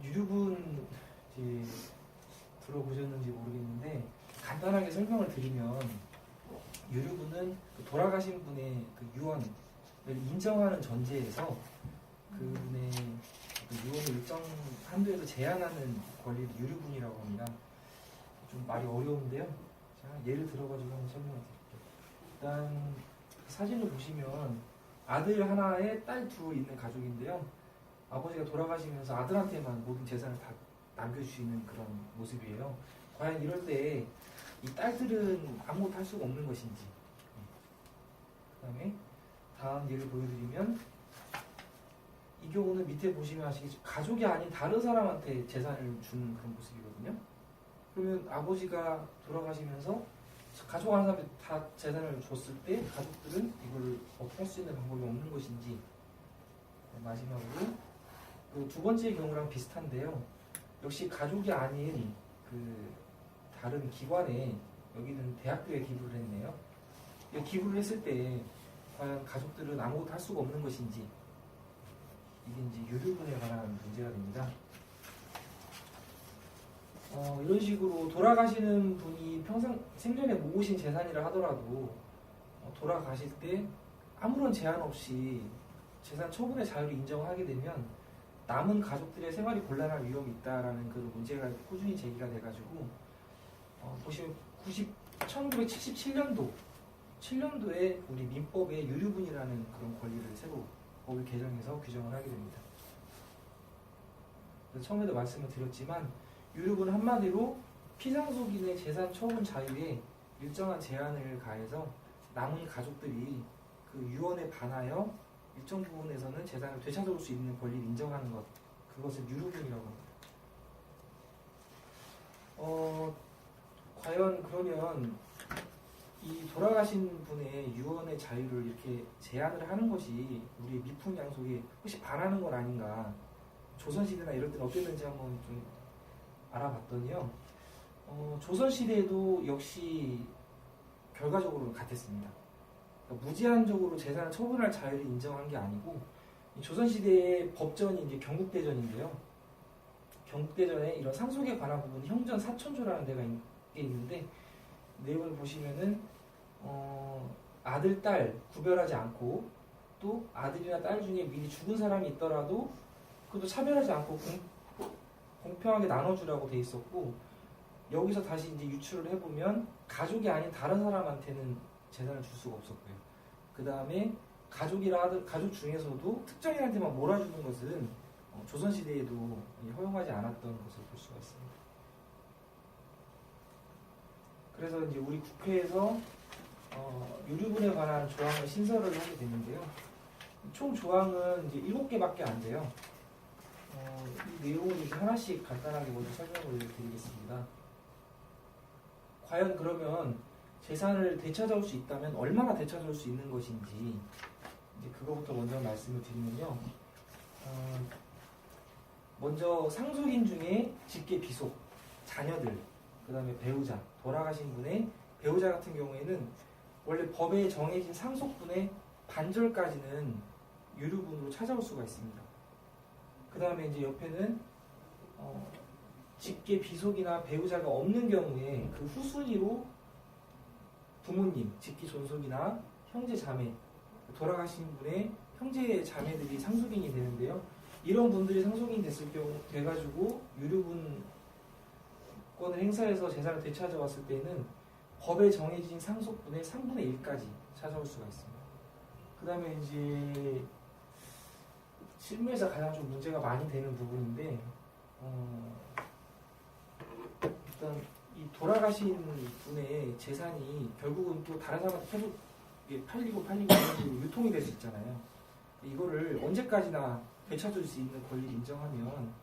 유류분 이제 들어보셨는지 모르겠는데 간단하게 설명을 드리면 유류분은 돌아가신 분의 그 유언을 인정하는 전제에서 그분의 그 유언을 일정 한도에서 제한하는 권리를 유류분이라고 합니다. 좀 말이 어려운데요. 자, 예를 들어가지고 한번 설명을 드릴게요. 일단 사진을 보시면 아들 하나에 딸 둘 있는 가족인데요. 아버지가 돌아가시면서 아들한테만 모든 재산을 다 남겨주시는 그런 모습이에요. 과연 이럴 때 이 딸들은 아무것도 할 수가 없는 것인지. 그 다음에 다음 예를 보여드리면 이 경우는 밑에 보시면 아시겠지만 가족이 아닌 다른 사람한테 재산을 주는 그런 모습이거든요. 그러면 아버지가 돌아가시면서 가족 하는 사람한테 다 재산을 줬을 때 가족들은 이걸 어떻게 할 수 있는 방법이 없는 것인지. 마지막으로 그 두 번째 경우랑 비슷한데요. 역시 가족이 아닌 그 다른 기관에, 여기는 대학교에 기부를 했네요. 기부를 했을 때 과연 가족들은 아무것도 할 수가 없는 것인지, 이게 이제 유류분에 관한 문제가 됩니다. 이런 식으로 돌아가시는 분이 평생 생전에 모으신 재산이라 하더라도 돌아가실 때 아무런 제한 없이 재산 처분의 자유를 인정하게 되면 남은 가족들의 생활이 곤란할 위험이 있다라는 그런 문제가 꾸준히 제기가 돼가지고 보시면 1977년도에 우리 민법에 유류분이라는 그런 권리를 새로 법을 개정해서 규정을 하게 됩니다. 처음에도 말씀을 드렸지만 유류분은 한마디로 피상속인의 재산 처분 자유에 일정한 제한을 가해서 남은 가족들이 그 유언에 반하여 일정 부분에서는 재산을 되찾아올 수 있는 권리를 인정하는 것, 그것을 유류분이라고 합니다. 과연 그러면 이 돌아가신 분의 유언의 자유를 이렇게 제한을 하는 것이 우리 미풍양속에 혹시 반하는 건 아닌가? 조선시대나 이럴 때는 어땠는지 한번 좀 알아봤더니요. 조선시대에도 역시 결과적으로 같았습니다. 그러니까 무제한적으로 재산을 처분할 자유를 인정한 게 아니고, 조선시대의 법전이 이제 경국대전인데요. 경국대전에 이런 상속에 관한 부분이 형전 사천조라는 데가 있는데, 내용을 보시면은 아들, 딸 구별하지 않고, 또 아들이나 딸 중에 미리 죽은 사람이 있더라도 그것도 차별하지 않고 공평하게 나눠주라고 돼 있었고, 여기서 다시 이제 유추를 해보면 가족이 아닌 다른 사람한테는 재산을 줄 수가 없었고요. 그 다음에 가족 중에서도 특정인한테만 몰아주는 것은 조선시대에도 허용하지 않았던 것을 볼 수가 있습니다. 그래서 이제 우리 국회에서 유류분에 관한 조항을 신설을 하게 되는데요. 총 조항은 이제 7개밖에 안 돼요. 이 내용을 이렇게 하나씩 간단하게 먼저 설명을 드리겠습니다. 과연 그러면 재산을 되찾아올 수 있다면 얼마나 되찾아올 수 있는 것인지, 이제 그거부터 먼저 말씀을 드리면요. 먼저 상속인 중에 직계 비속, 자녀들, 그 다음에 배우자, 돌아가신 분의 배우자 같은 경우에는 원래 법에 정해진 상속분의 반절까지는 유류분으로 찾아올 수가 있습니다. 그 다음에 이제 옆에는 직계 비속이나 배우자가 없는 경우에 그 후순위로 부모님, 직계 존속이나 형제 자매, 돌아가신 분의 형제 자매들이 상속인이 되는데요. 이런 분들이 상속인이 됐을 경우 돼가지고 유류분권을 행사해서 재산을 되찾아왔을 때는 법에 정해진 상속분의 3분의 1까지 찾아올 수가 있습니다. 그 다음에 이제 실무에서 가장 좀 문제가 많이 되는 부분인데, 일단 이 돌아가신 분의 재산이 결국은 또 다른 사람한테 계속 팔리고 유통이 될 수 있잖아요. 이거를 언제까지나 되찾을 수 있는 권리를 인정하면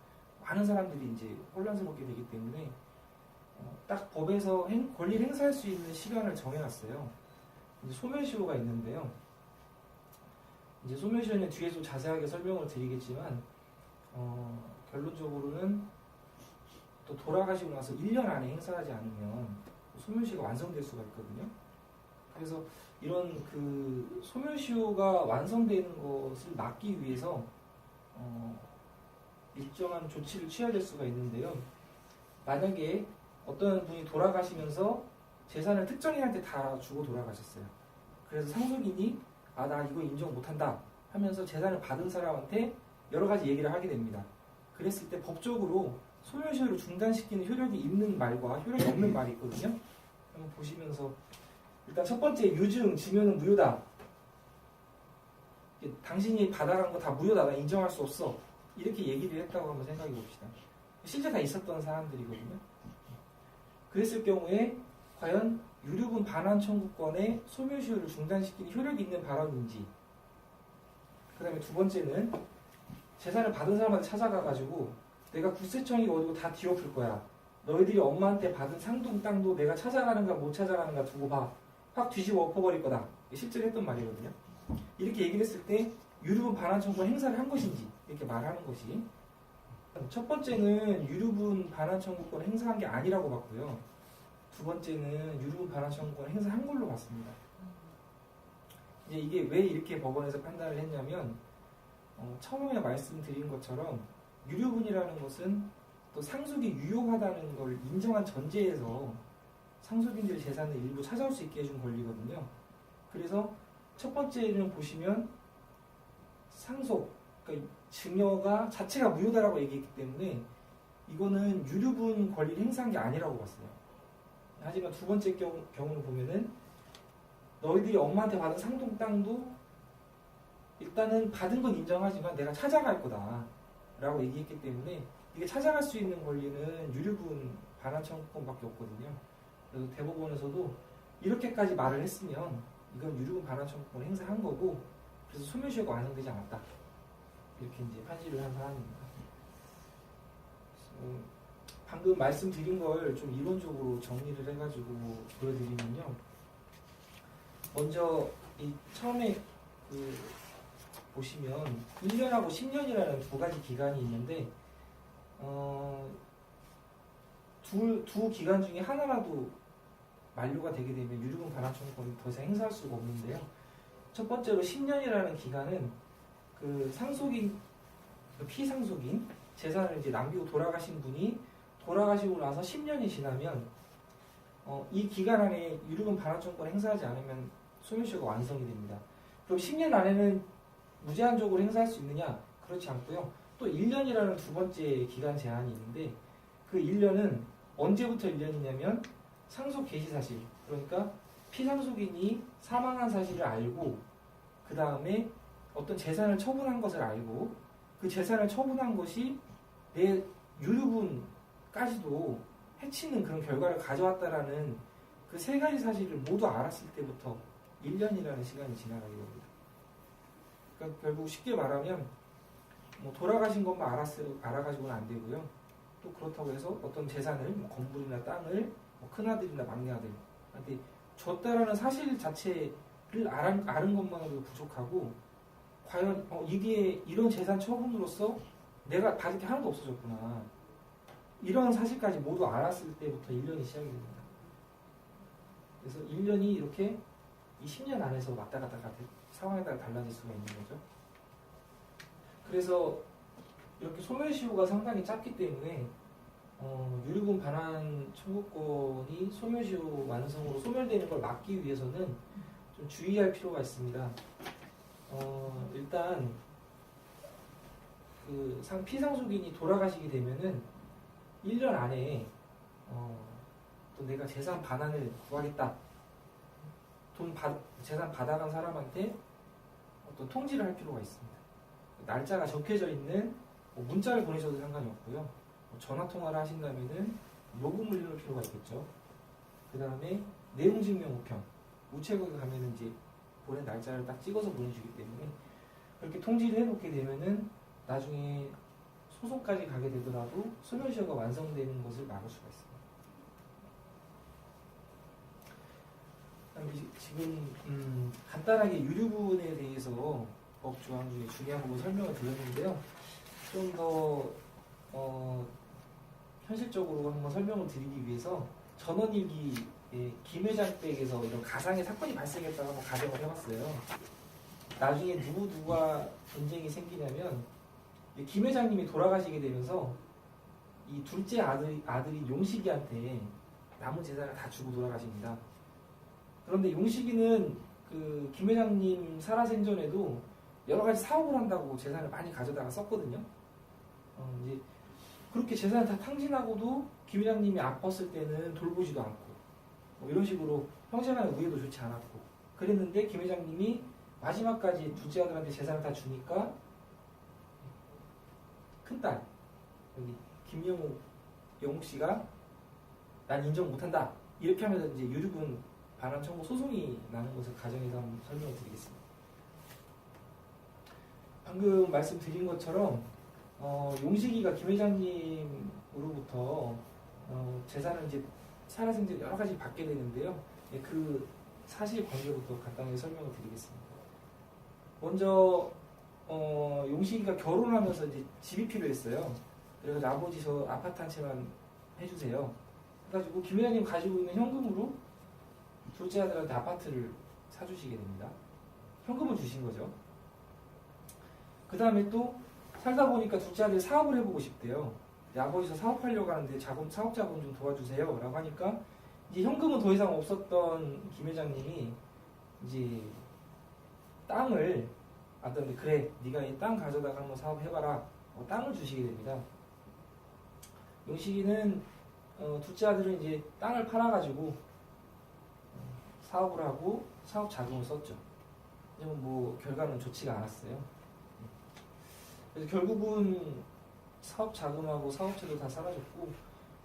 많은 사람들이 이제 혼란스럽게 되기 때문에 딱 법에서 권리를 행사할 수 있는 시간을 정해놨어요. 이제 소멸시효가 있는데요. 이제 소멸시효는 뒤에서 자세하게 설명을 드리겠지만 결론적으로는 또 돌아가시고 나서 1년 안에 행사하지 않으면 소멸시효가 완성될 수가 있거든요. 그래서 이런 그 소멸시효가 완성되는 것을 막기 위해서 일정한 조치를 취해야 될 수가 있는데요. 만약에 어떤 분이 돌아가시면서 재산을 특정인한테 다 주고 돌아가셨어요. 그래서 상속인이 나 이거 인정 못한다 하면서 재산을 받은 사람한테 여러 가지 얘기를 하게 됩니다. 그랬을 때 법적으로 소멸시효를 중단시키는 효력이 있는 말과 효력이 없는 말이 있거든요. 한번 보시면서 일단 첫 번째 유증, 지면은 무효다. 당신이 받아간 거 다 무효다. 나 인정할 수 없어. 이렇게 얘기를 했다고 한번 생각해 봅시다. 실제 다 있었던 사람들이거든요. 그랬을 경우에 과연 유류분 반환 청구권의 소멸시효를 중단시키는 효력이 있는 발언인지, 그 다음에 두 번째는 재산을 받은 사람한테 찾아가가지고 내가 국세청이 어디고 다 뒤엎을 거야. 너희들이 엄마한테 받은 상동 땅도 내가 찾아가는가 못 찾아가는가 두고 봐. 확 뒤집어 엎어버릴 거다. 실제로 했던 말이거든요. 이렇게 얘기를 했을 때 유류분 반환 청구권 행사를 한 것인지 이렇게 말하는 것이, 첫 번째는 유류분 반환 청구권 행사한 게 아니라고 봤고요. 두 번째는 유류분 반환 청구권 행사한 걸로 봤습니다. 이제 이게 왜 이렇게 법원에서 판단을 했냐면, 처음에 말씀드린 것처럼 유류분이라는 것은 또 상속이 유효하다는 걸 인정한 전제에서 상속인들의 재산을 일부 찾아올 수 있게 해준 권리거든요. 그래서 첫 번째는 보시면 상속, 그러니까 증여가 자체가 무효다라고 얘기했기 때문에 이거는 유류분 권리를 행사한 게 아니라고 봤어요. 하지만 두 번째 경우는 보면은 너희들이 엄마한테 받은 상동 땅도 일단은 받은 건 인정하지만 내가 찾아갈 거다 라고 얘기했기 때문에 이게 찾아갈 수 있는 권리는 유류분 반환 청구권밖에 없거든요. 그래서 대법원에서도 이렇게까지 말을 했으면 이건 유류분 반환 청구권을 행사한 거고, 그래서 소멸시효가 완성되지 않았다, 이렇게 이제 판시를 한 사안입니다. 방금 말씀드린 걸 좀 이론적으로 정리를 해가지고 보여드리면요. 먼저 이 처음에 보시면 1년하고 10년이라는 두 가지 기간이 있는데, 두 기간 중에 하나라도 만료가 되게 되면 유류분 반환 청구권을 더 이상 행사할 수가 없는데요. 첫 번째로 10년이라는 기간은 그 상속인, 그 피상속인 재산을 이제 남기고 돌아가신 분이 돌아가시고 나서 10년이 지나면 이 기간 안에 유류분 반환 청구권을 행사하지 않으면 소멸시효가 완성이 됩니다. 그럼 10년 안에는 무제한적으로 행사할 수 있느냐? 그렇지 않고요. 또 1년이라는 두 번째 기간 제한이 있는데, 그 1년은 언제부터 1년이냐면 상속 개시 사실, 그러니까 피상속인이 사망한 사실을 알고 그 다음에 어떤 재산을 처분한 것을 알고 그 재산을 처분한 것이 내 유류분까지도 해치는 그런 결과를 가져왔다라는 그 세 가지 사실을 모두 알았을 때부터 1년이라는 시간이 지나가게 됩니다. 그러니까 결국 쉽게 말하면 돌아가신 것만 알아가지고는 안 되고요. 또 그렇다고 해서 어떤 재산을, 건물이나 땅을 큰아들이나 막내아들한테 줬다라는 사실 자체를 아는 것만으로도 부족하고, 과연 이게 이런 재산 처분으로서 내가 받을 게 하나도 없어졌구나, 이런 사실까지 모두 알았을 때부터 1년이 시작이 됩니다. 그래서 1년이 이렇게 이 10년 안에서 왔다 갔다 상황에 따라 달라질 수가 있는 거죠. 그래서 이렇게 소멸시효가 상당히 짧기 때문에 유류분 반환 청구권이 소멸시효 완성으로 소멸되는 걸 막기 위해서는 좀 주의할 필요가 있습니다. 일단 그 피상속인이 돌아가시게 되면은 1년 안에 또 내가 재산 반환을 구하겠다, 재산 받아간 사람한테 어떤 통지를 할 필요가 있습니다. 날짜가 적혀져 있는 문자를 보내셔도 상관이 없고요. 전화 통화를 하신다면은 요금을 내놓을 필요가 있겠죠. 그 다음에 내용증명 우편, 우체국에 가면은 이제 보낸 날짜를 딱 찍어서 보내주기 때문에 그렇게 통지를 해놓게 되면은 나중에 소송까지 가게 되더라도 소멸시효가 완성되는 것을 막을 수가 있습니다. 지금 간단하게 유류분에 대해서 법 조항 중에 중요한 부분 설명을 드렸는데요. 좀 더 현실적으로 한번 설명을 드리기 위해서 전원일기의 김 회장 댁에서 이런 가상의 사건이 발생했다고 한번 가정을 해봤어요. 나중에 누구와 분쟁이 생기냐면 김 회장님이 돌아가시게 되면서 이 둘째 아들인 용식이한테 남은 재산을 다 주고 돌아가십니다. 그런데 용식이는 그 김 회장님 살아생전에도 여러 가지 사업을 한다고 재산을 많이 가져다가 썼거든요. 이제 그렇게 재산을 다 탕진하고도 김 회장님이 아팠을 때는 돌보지도 않고 뭐 이런 식으로 형제간의 우애도 좋지 않았고 그랬는데 김 회장님이 마지막까지 둘째 아들한테 재산을 다 주니까 큰딸 여기 영욱 씨가 난 인정 못한다 이렇게 하면서 이제 유류분 반환 청구 소송이 나는 것을 가정해서 한번 설명을 드리겠습니다. 방금 말씀드린 것처럼 용식이가 김 회장님으로부터 재산을 이제 살아생전 여러 가지 받게 되는데요. 그 사실관계부터 간단하게 설명을 드리겠습니다. 먼저 용식이가 결혼하면서 이제 집이 필요했어요. 그래서 아버지 저 아파트 한 채만 해주세요. 그래가지고 김 회장님 가지고 있는 현금으로 둘째 아들한테 아파트를 사주시게 됩니다. 현금을 주신 거죠. 그 다음에 또 살다 보니까 둘째 아들이 사업을 해보고 싶대요. 아버지 저 사업하려고 하는데 사업 자금 좀 도와주세요 라고 하니까 이제 현금은 더 이상 없었던 김 회장님이 이제 땅을 아들한테 그래 네가 이 땅 가져다가 한번 사업해봐라 땅을 주시게 됩니다. 용식이는 둘째 아들은 이제 땅을 팔아가지고 사업을 하고 사업 자금을 썼죠. 하지만 뭐 결과는 좋지가 않았어요. 그래서 결국은 사업 자금하고 사업체도 다 사라졌고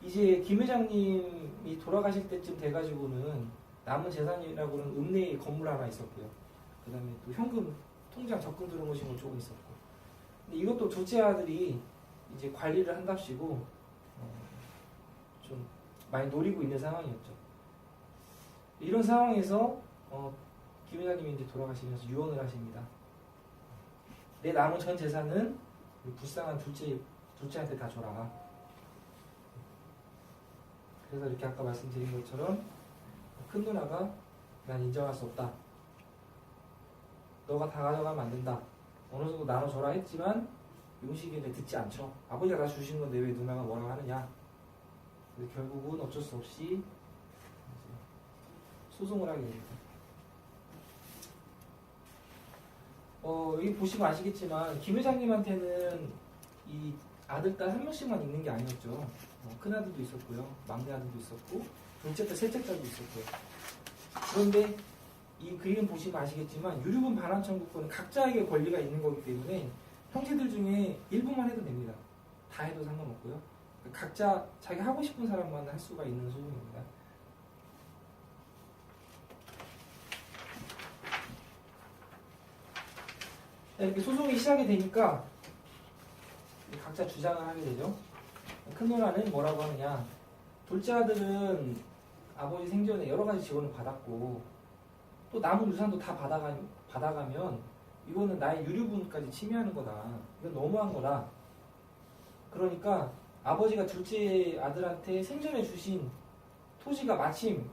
이제 김 회장님이 돌아가실 때쯤 돼가지고는 남은 재산이라고는 읍내에 건물 하나 있었고요. 그 다음에 또 현금 통장 적금 들어놓으신 건 조금 있었고 근데 이것도 둘째 아들이 이제 관리를 한답시고 좀 많이 노리고 있는 상황이었죠. 이런 상황에서 김 회장님이 이제 돌아가시면서 유언을 하십니다. 내 남은 전 재산은 불쌍한 둘째한테 다 줘라. 그래서 이렇게 아까 말씀드린 것처럼 큰 누나가 난 인정할 수 없다. 너가 다 가져가면 안 된다. 어느 정도 나눠줘라 했지만 용식이는 듣지 않죠. 아버지가 다 주신 건데 왜 누나가 뭐라고 하느냐. 그래서 결국은 어쩔 수 없이 소송을 하게 됩니다. 여기 보시면 아시겠지만 김 회장님한테는 이 아들, 딸 한 명씩만 있는 게 아니었죠. 큰 아들도 있었고요. 막내 아들도 있었고 둘째 딸, 셋째 딸도 있었고요. 그런데 이 그림 보시면 아시겠지만 유류분 반환 청구권은 각자에게 권리가 있는 거기 때문에 형제들 중에 일부만 해도 됩니다. 다 해도 상관없고요. 각자 자기 하고 싶은 사람만 할 수가 있는 소송입니다. 이렇게 소송이 시작이 되니까 각자 주장을 하게 되죠. 큰 누나는 뭐라고 하느냐. 둘째 아들은 아버지 생전에 여러 가지 지원을 받았고 또 남은 유산도 다 받아가면 이거는 나의 유류분까지 침해하는 거다. 이건 너무한 거다. 그러니까 아버지가 둘째 아들한테 생전에 주신 토지가 마침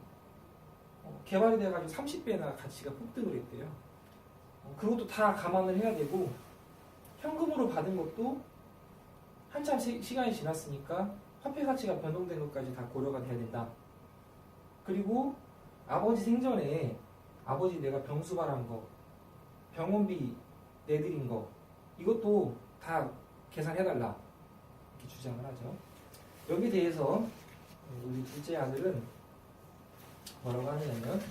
개발이 돼가지고 30배나 가치가 폭등을 했대요. 그것도 다 감안을 해야 되고 현금으로 받은 것도 한참 시간이 지났으니까 화폐 가치가 변동된 것까지 다 고려가 돼야 된다. 그리고 아버지 생전에 아버지 내가 병수 바란 거, 병원비 내드린 거 이것도 다 계산해달라 이렇게 주장을 하죠. 여기에 대해서 우리 둘째 아들은 뭐라고 하냐면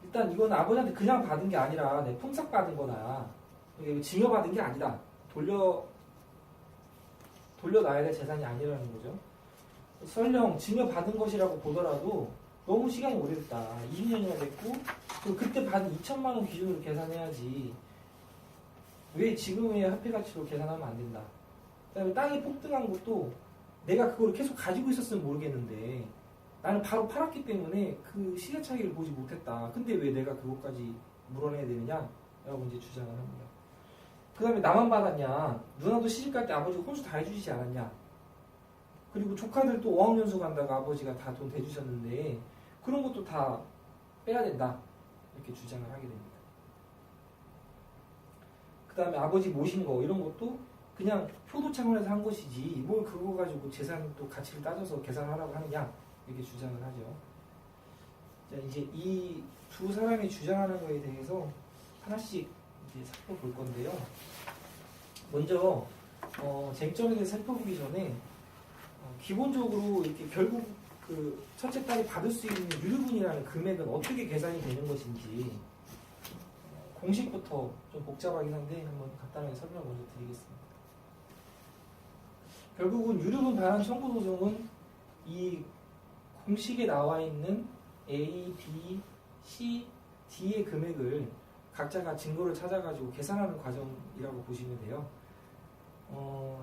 일단 이건 아버지한테 그냥 받은 게 아니라 내 품삯 받은 거다. 이거 증여받은 게 아니다. 돌려놔야 될 재산이 아니라는 거죠. 설령 증여받은 것이라고 보더라도 너무 시간이 오래됐다. 20년이나 됐고 그때 받은 2천만 원 기준으로 계산해야지. 왜 지금의 화폐 가치로 계산하면 안 된다. 그다음에 땅이 폭등한 것도 내가 그걸 계속 가지고 있었으면 모르겠는데 나는 바로 팔았기 때문에 그 시세 차익을 보지 못했다. 근데 왜 내가 그것까지 물어내야 되느냐? 라고 이제 주장을 합니다. 그 다음에 나만 받았냐? 누나도 시집갈 때 아버지가 혼수 다 해주시지 않았냐? 그리고 조카들 또 어학연수 간다고 아버지가 다 돈 대주셨는데 그런 것도 다 빼야 된다. 이렇게 주장을 하게 됩니다. 그 다음에 아버지 모신 거 이런 것도 그냥 효도 차원에서 한 것이지 뭘 그거 가지고 재산 또 가치를 따져서 계산하라고 하느냐 이렇게 주장을 하죠. 자, 이제 이 두 사람이 주장하는 거에 대해서 하나씩 이제 살펴볼 건데요. 먼저 쟁점에 대해서 살펴보기 전에 기본적으로 이렇게 결국 그 첫째 딸이 받을 수 있는 유류분이라는 금액은 어떻게 계산이 되는 것인지 공식부터 좀 복잡하긴 한데 한번 간단하게 설명을 먼저 드리겠습니다. 결국은 유류분 반환 청구 소송은 이 공식에 나와 있는 A, B, C, D의 금액을 각자가 증거를 찾아가지고 계산하는 과정이라고 보시면 돼요.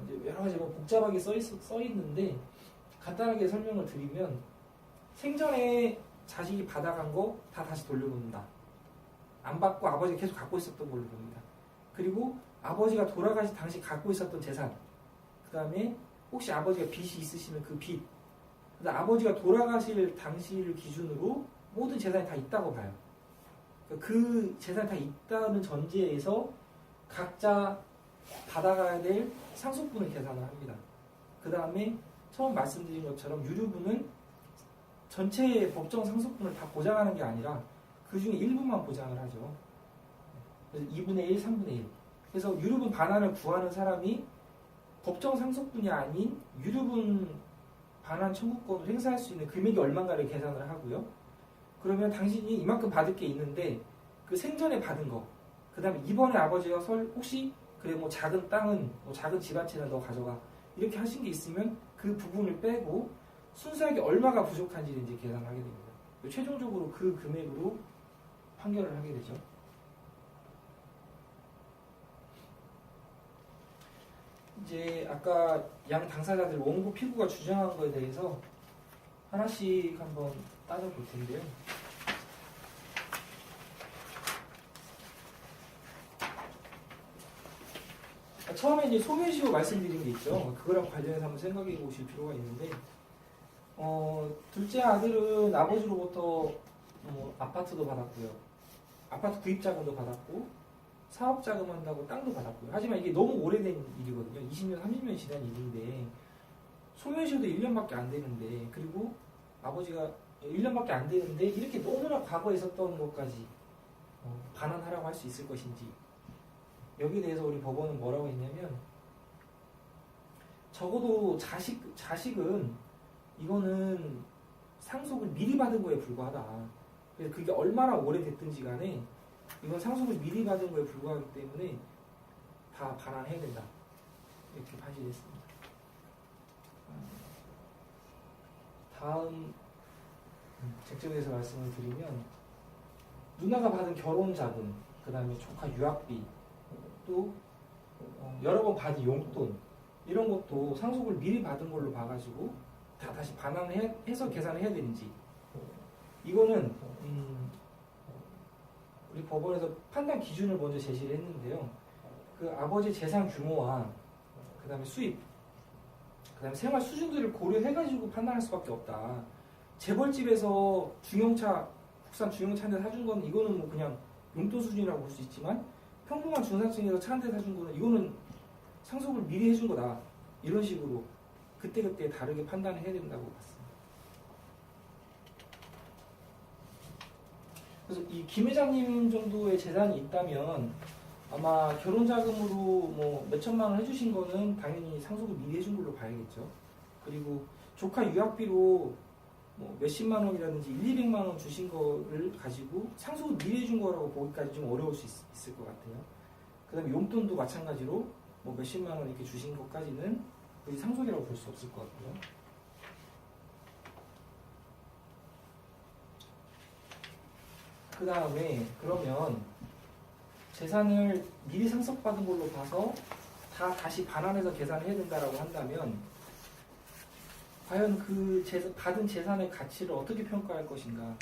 이제 여러 가지 복잡하게 써 있는데 간단하게 설명을 드리면 생전에 자식이 받아간 거 다 다시 돌려놓는다. 안 받고 아버지가 계속 갖고 있었던 걸로 봅니다. 그리고 아버지가 돌아가시 당시 갖고 있었던 재산, 그 다음에 혹시 아버지가 빚이 있으시면 그 빚, 그다음 아버지가 돌아가실 당시를 기준으로 모든 재산이 다 있다고 봐요. 그 재산이 다 있다는 전제에서 각자 받아가야 될 상속분을 계산을 합니다. 그 다음에 처음 말씀드린 것처럼 유류분은 전체의 법정 상속분을 다 보장하는 게 아니라 그 중에 일부만 보장을 하죠. 그래서 2분의 1, 3분의 1. 그래서 유류분 반환을 구하는 사람이 법정 상속분이 아닌 유류분 반환 청구권을 행사할 수 있는 금액이 얼마인가를 계산을 하고요. 그러면 당신이 이만큼 받을 게 있는데 그 생전에 받은 거, 그 다음에 이번에 아버지가 혹시 그래 뭐 작은 땅은 뭐 작은 집 한 채는 너 가져가 이렇게 하신 게 있으면 그 부분을 빼고 순수하게 얼마가 부족한지를 이제 계산을 하게 됩니다. 최종적으로 그 금액으로 판결을 하게 되죠. 이제 아까 양 당사자들 원고 피고가 주장한 거에 대해서 하나씩 한번 따져볼 텐데요. 처음에 이제 소멸시효 말씀드린 게 있죠. 그거랑 관련해서 한번 생각해 보실 필요가 있는데, 둘째 아들은 아버지로부터 아파트도 받았고요. 아파트 구입자금도 받았고, 사업자금 한다고 땅도 받았고요. 하지만 이게 너무 오래된 일이거든요. 20년, 30년 지난 일인데, 소멸시효도 1년밖에 안 되는데, 그리고 아버지가 1년밖에 안 되는데, 이렇게 너무나 과거에 있었던 것까지 반환하라고 할 수 있을 것인지, 여기에 대해서 우리 법원은 뭐라고 했냐면 적어도 자식은 이거는 상속을 미리 받은 거에 불과하다. 그래서 그게 얼마나 오래됐든지 간에 이건 상속을 미리 받은 거에 불과하기 때문에 다 반환해야 된다. 이렇게 판시했습니다. 다음 쟁점에 대해서 말씀을 드리면 누나가 받은 결혼자금, 그 다음에 조카 유학비, 또 여러 번 받은 용돈 이런 것도 상속을 미리 받은 걸로 봐가지고 다 다시 반환해서 계산을 해야 되는지 이거는 우리 법원에서 판단 기준을 먼저 제시를 했는데요. 그 아버지 재산 규모와 그 다음에 수입, 그 다음에 생활 수준들을 고려해가지고 판단할 수밖에 없다. 재벌집에서 중형차, 국산 중형차 한 대 사준 건 이거는 뭐 그냥 용돈 수준이라고 볼 수 있지만 평범한 중산층에서 차 한 대 사준 거는 이거는 상속을 미리 해준 거다. 이런 식으로 그때그때 다르게 판단을 해야 된다고 봤습니다. 그래서 이 김 회장님 정도의 재산이 있다면 아마 결혼자금으로 뭐 몇천만 원 해주신 거는 당연히 상속을 미리 해준 걸로 봐야겠죠. 그리고 조카 유학비로 뭐 몇십만 원이라든지 200만 원 주신 거를 가지고 상속을 미리 해준 거라고 보기까지 좀 어려울 수 있을 것 같아요. 그 다음에 용돈도 마찬가지로 뭐 몇십만 원 이렇게 주신 것까지는 거의 상속이라고 볼 수 없을 것 같고요. 그 다음에 그러면 재산을 미리 상속받은 걸로 봐서 다 다시 반환해서 계산을 해야 된다라고 한다면 과연 그 받은 재산의 가치를 어떻게 평가할 것인가?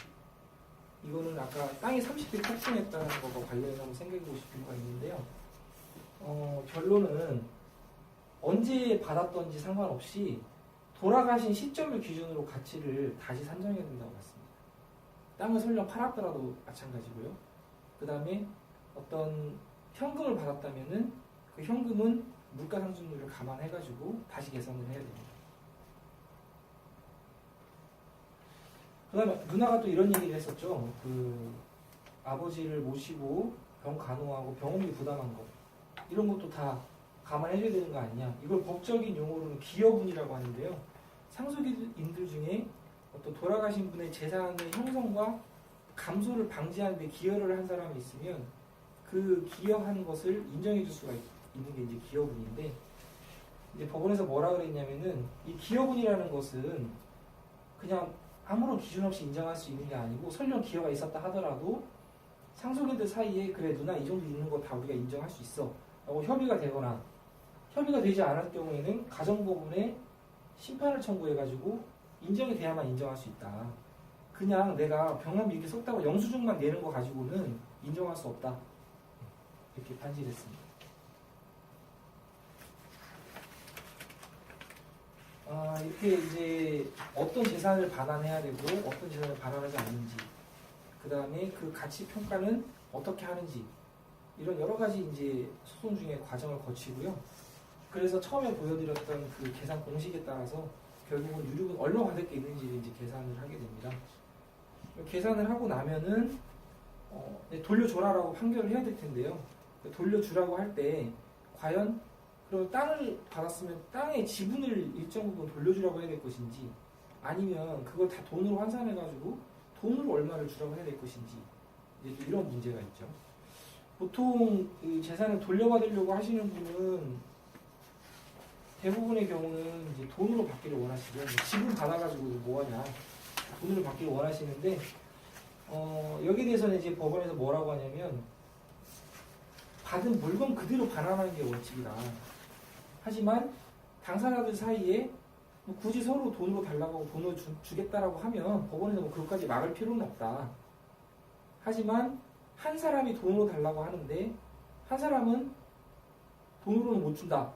이거는 아까 땅이 30배 폭등했다는 것과 관련해서 한번 생각해 보실 필요가 있는데요. 결론은 언제 받았던지 상관없이 돌아가신 시점을 기준으로 가치를 다시 산정해야 된다고 봤습니다. 땅을 설령 팔았더라도 마찬가지고요. 그 다음에 어떤 현금을 받았다면은 그 현금은 물가상승률을 감안해가지고 다시 계산을 해야 됩니다. 그 다음에 누나가 또 이런 얘기를 했었죠. 그 아버지를 모시고 병 간호하고 병원비 부담한 것 이런 것도 다 감안해줘야 되는 거 아니냐. 이걸 법적인 용어로는 기여분이라고 하는데요. 상속인들 중에 어떤 돌아가신 분의 재산의 형성과 감소를 방지하는 데 기여를 한 사람이 있으면 그 기여한 것을 인정해 줄 수가 있는 게 이제 기여분인데, 이제 법원에서 뭐라 그랬냐면은 이 기여분이라는 것은 그냥 아무런 기준 없이 인정할 수 있는 게 아니고, 설령 기여가 있었다 하더라도 상속인들 사이에 그래 누나 이 정도 있는 거 다 우리가 인정할 수 있어 라고 협의가 되거나, 협의가 되지 않을 경우에는 가정법원에 심판을 청구해가지고 인정이 돼야만 인정할 수 있다. 그냥 내가 병원비 이렇게 썼다고 영수증만 내는 거 가지고는 인정할 수 없다. 이렇게 판시를 했습니다. 이렇게 이제 어떤 재산을 반환해야 되고 어떤 재산을 반환하지 않는지, 그 다음에 그 가치 평가는 어떻게 하는지, 이런 여러 가지 이제 소송 중에 과정을 거치고요. 그래서 처음에 보여드렸던 그 계산 공식에 따라서 결국은 유류분 얼마 받을 게 있는지를 이제 계산을 하게 됩니다. 계산을 하고 나면은 돌려줘라라고 판결을 해야 될 텐데요. 돌려주라고 할 때 과연 그럼 땅을 받았으면 땅의 지분을 일정 부분 돌려주라고 해야 될 것인지, 아니면 그걸 다 돈으로 환산해가지고 돈으로 얼마를 주라고 해야 될 것인지, 이제 또 이런 문제가 있죠. 보통 이 재산을 돌려받으려고 하시는 분은 대부분의 경우는 이제 돈으로 받기를 원하시고요. 지분 받아가지고 뭐하냐, 돈으로 받기를 원하시는데, 여기에 대해서는 이제 법원에서 뭐라고 하냐면, 받은 물건 그대로 반환하는 게 원칙이다. 하지만 당사자들 사이에 뭐 굳이 서로 돈으로 달라고 하고 돈을 주겠다라고 하면 법원에서 뭐 그것까지 막을 필요는 없다. 하지만 한 사람이 돈으로 달라고 하는데 한 사람은 돈으로는 못 준다.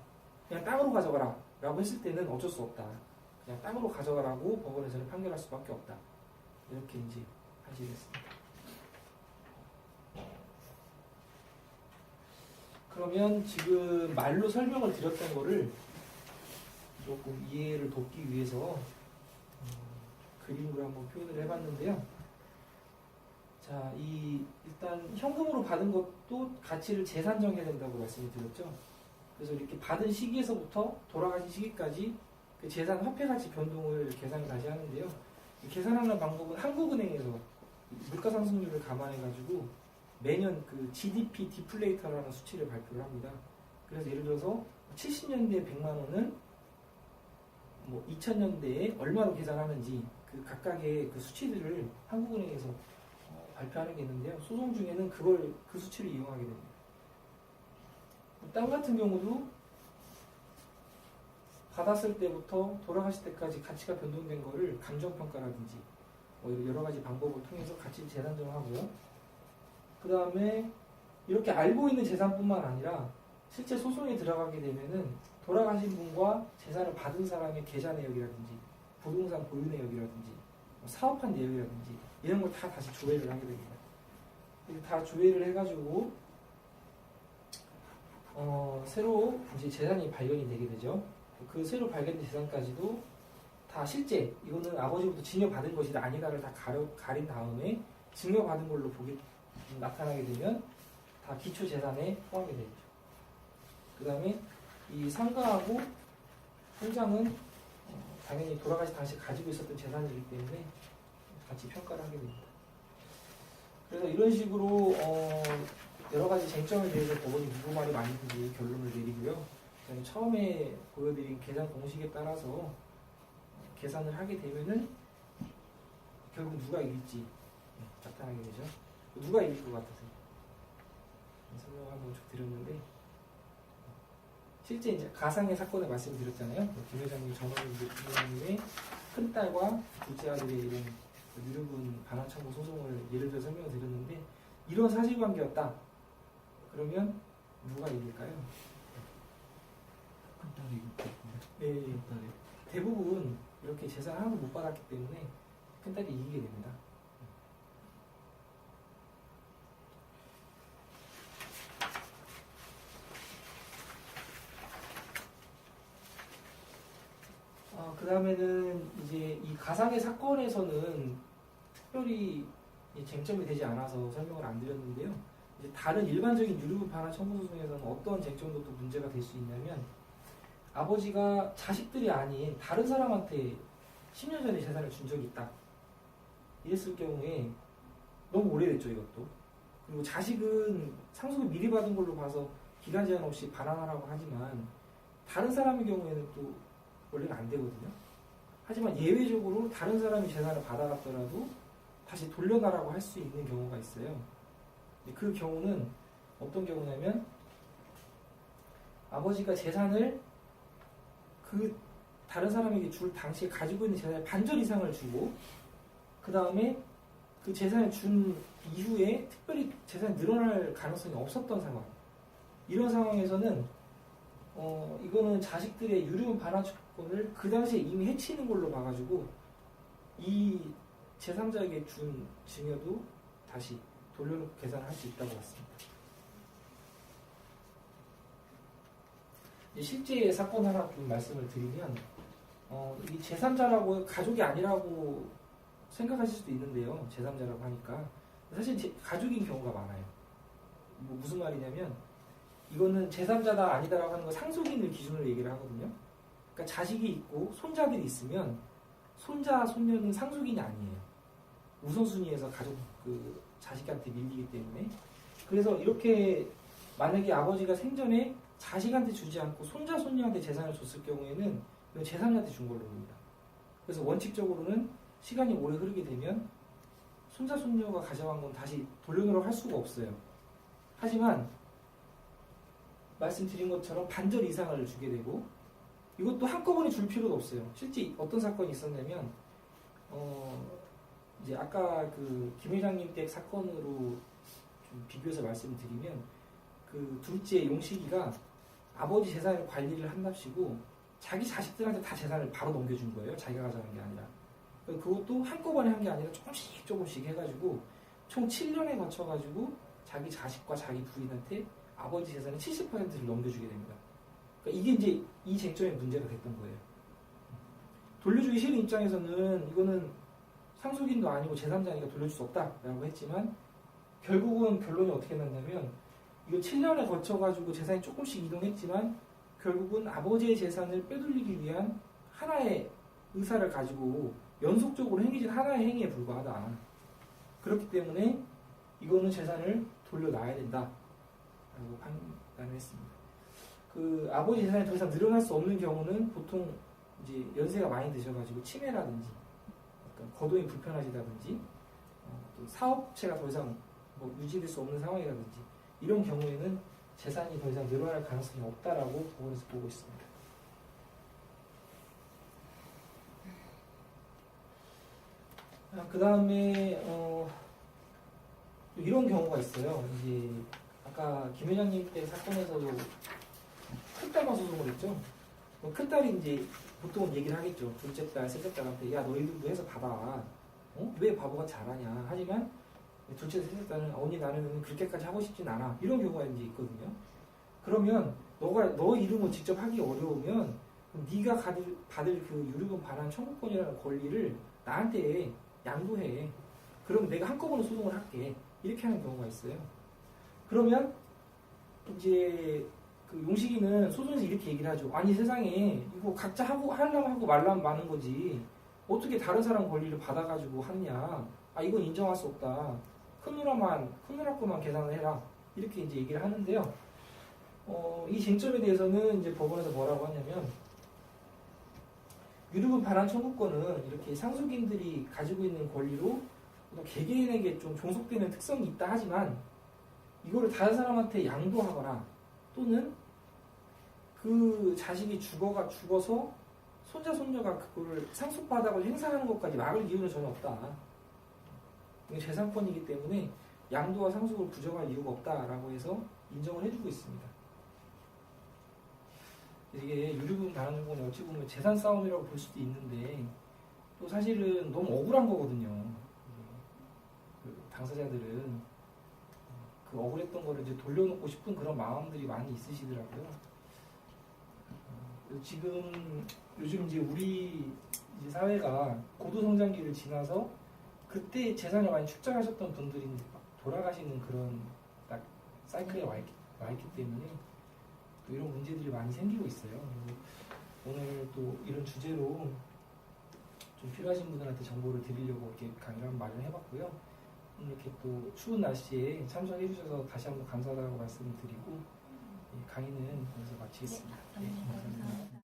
그냥 땅으로 가져가라 라고 했을 때는 어쩔 수 없다. 그냥 땅으로 가져가라고 법원에서는 판결할 수밖에 없다. 이렇게 이제 하시겠습니다. 그러면 지금 말로 설명을 드렸던 거를 조금 이해를 돕기 위해서 그림으로 한번 표현을 해봤는데요. 자, 일단 현금으로 받은 것도 가치를 재산정해야 된다고 말씀을 드렸죠. 그래서 이렇게 받은 시기에서부터 돌아가신 시기까지 그 재산 화폐 가치 변동을 계산을 다시 하는데요. 계산하는 방법은 한국은행에서 물가상승률을 감안해가지고 매년 그 GDP 디플레이터라는 수치를 발표를 합니다. 그래서 예를 들어서 70년대 100만 원은 뭐 2000년대에 얼마로 계산하는지 그 각각의 그 수치들을 한국은행에서 발표하는 게 있는데요. 소송 중에는 그 수치를 이용하게 됩니다. 땅 같은 경우도 받았을 때부터 돌아가실 때까지 가치가 변동된 거를 감정평가라든지 뭐 여러 가지 방법을 통해서 가치를 재산정하고, 그 다음에 이렇게 알고 있는 재산뿐만 아니라 실제 소송에 들어가게 되면은 돌아가신 분과 재산을 받은 사람의 계좌 내역이라든지 부동산 보유 내역이라든지 사업한 내역이라든지 이런 걸 다 다시 조회를 하게 됩니다. 다 조회를 해가지고 새로 이제 재산이 발견이 되게 되죠. 그 새로 발견된 재산까지도 다 실제 이거는 아버지부터 증여받은 것이다 아니다를 다 가린 다음에 증여받은 걸로 나타나게 되면 다 기초재산에 포함이 되죠. 그 다음에 이 상가하고 통장은 당연히 돌아가신 당시 가지고 있었던 재산이기 때문에 같이 평가를 하게 됩니다. 그래서 이런 식으로 여러 가지 쟁점에 대해서 법원이 누구 말이 맞는지 결론을 내리고요. 처음에 보여드린 계산 공식에 따라서 계산을 하게 되면은 결국 누가 이길지 나타나게 되죠. 누가 이길 것 같으세요? 설명 한번 쭉 드렸는데, 실제 이제 가상의 사건을 말씀드렸잖아요. 김 회장님, 김 회장님의 큰 딸과 둘째 아들의 이런 유류분 반환 청구 소송을 예를 들어 설명을 드렸는데, 이런 사실관계였다. 그러면 누가 이길까요? 큰 딸이 이길 것 같은데. 네, 큰 딸이. 대부분 이렇게 재산 하나도 못 받았기 때문에 큰 딸이 이기게 됩니다. 그 다음에는 이제 이 가상의 사건에서는 특별히 이 쟁점이 되지 않아서 설명을 안 드렸는데요. 이제 다른 일반적인 유류분 반환 청구 소송에서는 어떤 쟁점도 또 문제가 될 수 있냐면, 아버지가 자식들이 아닌 다른 사람한테 10년 전에 재산을 준 적이 있다. 이랬을 경우에 너무 오래됐죠, 이것도. 그리고 자식은 상속을 미리 받은 걸로 봐서 기간 제한 없이 반환하라고 하지만 다른 사람의 경우에는 또 원래는 안 되거든요. 하지만 예외적으로 다른 사람이 재산을 받아갔더라도 다시 돌려놔라고 할 수 있는 경우가 있어요. 그 경우는 어떤 경우냐면, 아버지가 재산을 그 다른 사람에게 줄 당시에 가지고 있는 재산의 반절 이상을 주고, 그 다음에 그 재산을 준 이후에 특별히 재산이 늘어날 가능성이 없었던 상황. 이런 상황에서는 이거는 자식들의 유류분 반환 채권을 그 당시에 이미 해치는 걸로 봐가지고 이 제3자에게 준 증여도 다시 돌려놓고 계산할 수 있다고 봤습니다. 실제 사건 하나 좀 말씀을 드리면, 이 제3자라고 가족이 아니라고 생각하실 수도 있는데요. 제3자라고 하니까 사실 가족인 경우가 많아요. 무슨 말이냐면, 이거는 제3자다 아니다라고 하는 거 상속인을 기준으로 얘기를 하거든요. 그러니까 자식이 있고 손자들이 있으면 손자, 손녀는 상속인이 아니에요. 우선순위에서 가족 자식한테 밀리기 때문에. 그래서 이렇게 만약에 아버지가 생전에 자식한테 주지 않고 손자, 손녀한테 재산을 줬을 경우에는 이건 제3자한테 준 걸로 봅니다. 그래서 원칙적으로는 시간이 오래 흐르게 되면 손자, 손녀가 가져간 건 다시 돌려놓으라고 할 수가 없어요. 하지만 말씀드린 것처럼 반절 이상을 주게 되고, 이것도 한꺼번에 줄 필요도 없어요. 실제 어떤 사건이 있었냐면, 이제 아까 김 회장님 댁 사건으로 좀 비교해서 말씀드리면, 그 둘째 용식이가 아버지 재산을 관리를 한답시고 자기 자식들한테 다 재산을 바로 넘겨준 거예요. 자기가 가져간 게 아니라. 그것도 한꺼번에 한 게 아니라 조금씩 조금씩 해가지고 총 7년에 거쳐가지고 자기 자식과 자기 부인한테 아버지 재산의 70%를 넘겨주게 됩니다. 그러니까 이게 이제 이 쟁점의 문제가 됐던 거예요. 돌려주기 싫은 입장에서는 이거는 상속인도 아니고 제3자니까 돌려줄 수 없다라고 했지만, 결국은 결론이 어떻게 났냐면, 이거 7년에 거쳐가지고 재산이 조금씩 이동했지만 결국은 아버지의 재산을 빼돌리기 위한 하나의 의사를 가지고 연속적으로 행해진 하나의 행위에 불과하다. 그렇기 때문에 이거는 재산을 돌려놔야 된다라고 판단을 했습니다. 그 아버지 재산이 더 이상 늘어날 수 없는 경우는 보통 이제 연세가 많이 드셔가지고 치매라든지 어떤 거동이 불편하시다든지 또 사업체가 더 이상 유지될 수 없는 상황이라든지 이런 경우에는 재산이 더 이상 늘어날 가능성이 없다라고 법원에서 보고 있습니다. 그 다음에 이런 경우가 있어요. 이제 아까 김 회장님 때 사건에서도 큰딸만 소송을 했죠. 큰딸이 이제 보통은 얘기를 하겠죠. 둘째 딸, 셋째 딸한테 야 너희들도 해서 받아. 왜 바보같이 잘하냐. 하지만 둘째, 셋째 딸은 언니 나는 그렇게까지 하고 싶진 않아. 이런 경우가 이제 있거든요. 그러면 너 이름을 직접 하기 어려우면 그럼 네가 받을 그 유류분 반환 청구권이라는 권리를 나한테 양도해. 그럼 내가 한꺼번에 소송을 할게. 이렇게 하는 경우가 있어요. 그러면 이제 그 용식이는 소송에서 이렇게 얘기를 하죠. 아니 세상에 이거 각자 하려면 하고 말라면 마는 거지. 어떻게 다른 사람 권리를 받아가지고 하느냐. 이건 인정할 수 없다. 큰 누나 거만 계산을 해라. 이렇게 이제 얘기를 하는데요. 이 쟁점에 대해서는 이제 법원에서 뭐라고 하냐면, 유류분 반환 청구권은 이렇게 상속인들이 가지고 있는 권리로 개개인에게 좀 종속되는 특성이 있다 하지만, 이거를 다른 사람한테 양도하거나 또는 그 자식이 죽어서 손자, 손녀가 그거를 상속받아서 행사하는 것까지 막을 이유는 전혀 없다. 이게 재산권이기 때문에 양도와 상속을 부정할 이유가 없다라고 해서 인정을 해주고 있습니다. 이게 유류분 반환 청구권이 어찌 보면 재산 싸움이라고 볼 수도 있는데 또 사실은 너무 억울한 거거든요. 그 당사자들은 그 억울했던 거를 이제 돌려놓고 싶은 그런 마음들이 많이 있으시더라고요. 지금 요즘 이제 우리 이제 사회가 고도 성장기를 지나서 그때 재산을 많이 축적하셨던 분들이 이제 막 돌아가시는 그런 딱 사이클에 와 있기 때문에 또 이런 문제들이 많이 생기고 있어요. 그리고 오늘 또 이런 주제로 좀 필요하신 분들한테 정보를 드리려고 이렇게 강의를 한번 마련해봤고요. 오늘 이렇게 또 추운 날씨에 참석해주셔서 다시 한번 감사하다고 말씀을 드리고 강의는 여기서 마치겠습니다. 네, 감사합니다. 감사합니다.